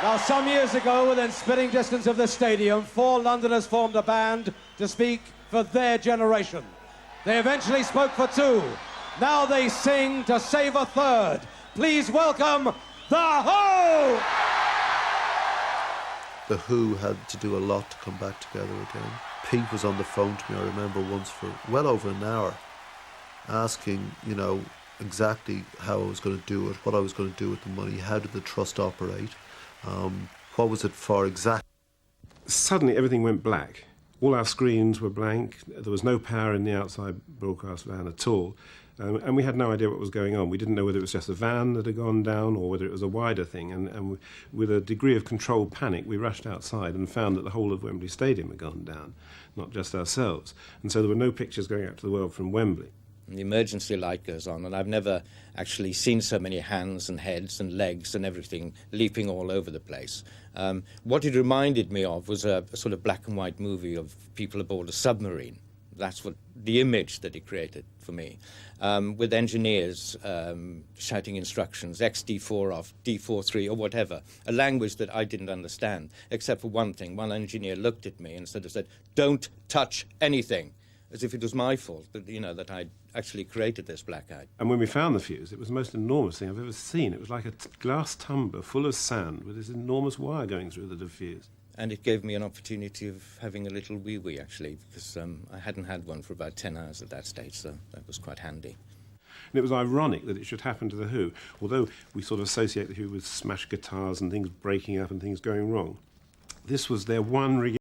Now, some years ago, within spitting distance of the stadium, 4 Londoners formed a band to speak for their generation. They eventually spoke for 2. Now they sing to save a 3rd. Please welcome The Who! The Who had to do a lot to come back together again. Pete was on the phone to me, I remember once, for well over an hour, asking, you know, exactly how I was going to do it, what I was going to do with the money, how did the trust operate, what was it for exactly. Suddenly everything went black. All our screens were blank, there was no power in the outside broadcast van at all, and we had no idea what was going on. We didn't know whether it was just a van that had gone down or whether it was a wider thing, and with a degree of controlled panic we rushed outside and found that the whole of Wembley Stadium had gone down, not just ourselves. And so there were no pictures going out to the world from Wembley. The emergency light goes on, and I've never actually seen so many hands and heads and legs and everything leaping all over the place. What it reminded me of was a sort of black and white movie of people aboard a submarine. That's what the image that it created for me, with engineers shouting instructions, XD4 off, D43 or whatever, a language that I didn't understand, except for one thing. One engineer looked at me and said, "Don't touch anything," as if it was my fault that, you know, that I'd actually created this blackout. And when we found the fuse, it was the most enormous thing I've ever seen. It was like a glass tumbler full of sand with this enormous wire going through the diffuse. And it gave me an opportunity of having a little wee-wee, actually, because I hadn't had one for about 10 hours at that stage, so that was quite handy. And it was ironic that it should happen to The Who, although we sort of associate The Who with smashed guitars and things breaking up and things going wrong. This was their one